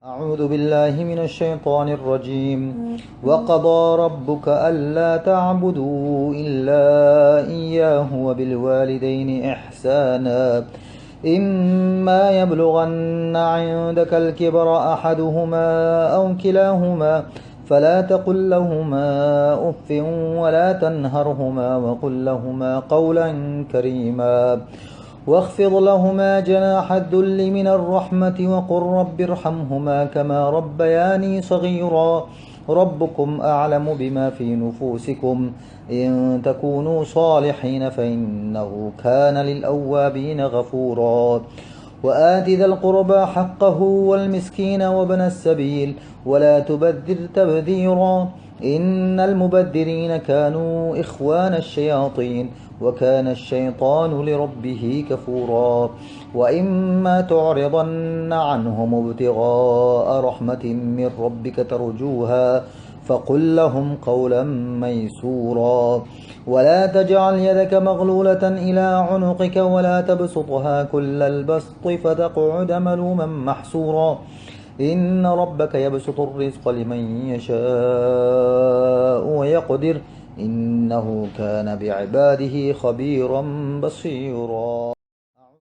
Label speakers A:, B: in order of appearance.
A: أعوذ بالله من الشيطان الرجيم. وقضى ربك ألا تعبدوا إلا إياه وبالوالدين إحسانا إما يبلغن عندك الكبر أحدهما أو كلاهما فلا تقل لهما أف ولا تنهرهما وقل لهما قولا كريما واخفض لهما جناح الذل من الرحمة وقل رب ارحمهما كما ربياني صغيرا ربكم أعلم بما في نفوسكم إن تكونوا صالحين فإنه كان للأوابين غفورا وآت ذا القربى حقه والمسكين وابن السبيل ولا تبذر تبذيرا إن المبذرين كانوا إخوان الشياطين وكان الشيطان لربه كفورا وإما تعرضن عنهم ابتغاء رحمة من ربك ترجوها فقل لهم قولا ميسورا ولا تجعل يدك مغلولة إلى عنقك ولا تبسطها كل البسط فتقعد ملوما محسورا إن ربك يبسط الرزق لمن يشاء ويقدر إنه كان بعباده خبيرا بصيرا.